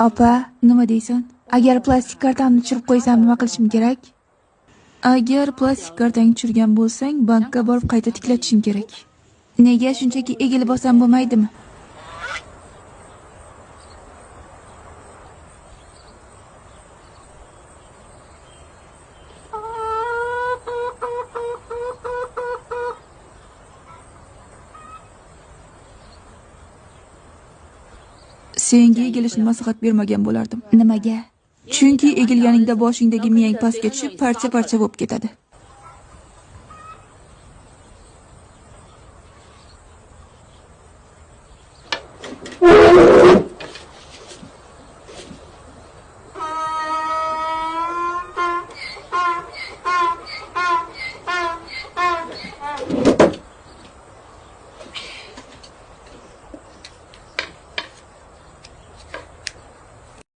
Opa, nima deysan? Agar plastik kartamni tushirib qo'ysam, nima qilishim kerak? Agar plastik kartangni tushirgan bo'lsang, bankka borib qayta tiklatishing kerak. Nega shunchaki egilib olsam bo'lmaydimi? Senga egilishni maslahat bermagan bo'lardim. Nimaga? Chunki egilganingda boshingdagi miyang pastga tushib, parcha-parcha bo'lib ketadi.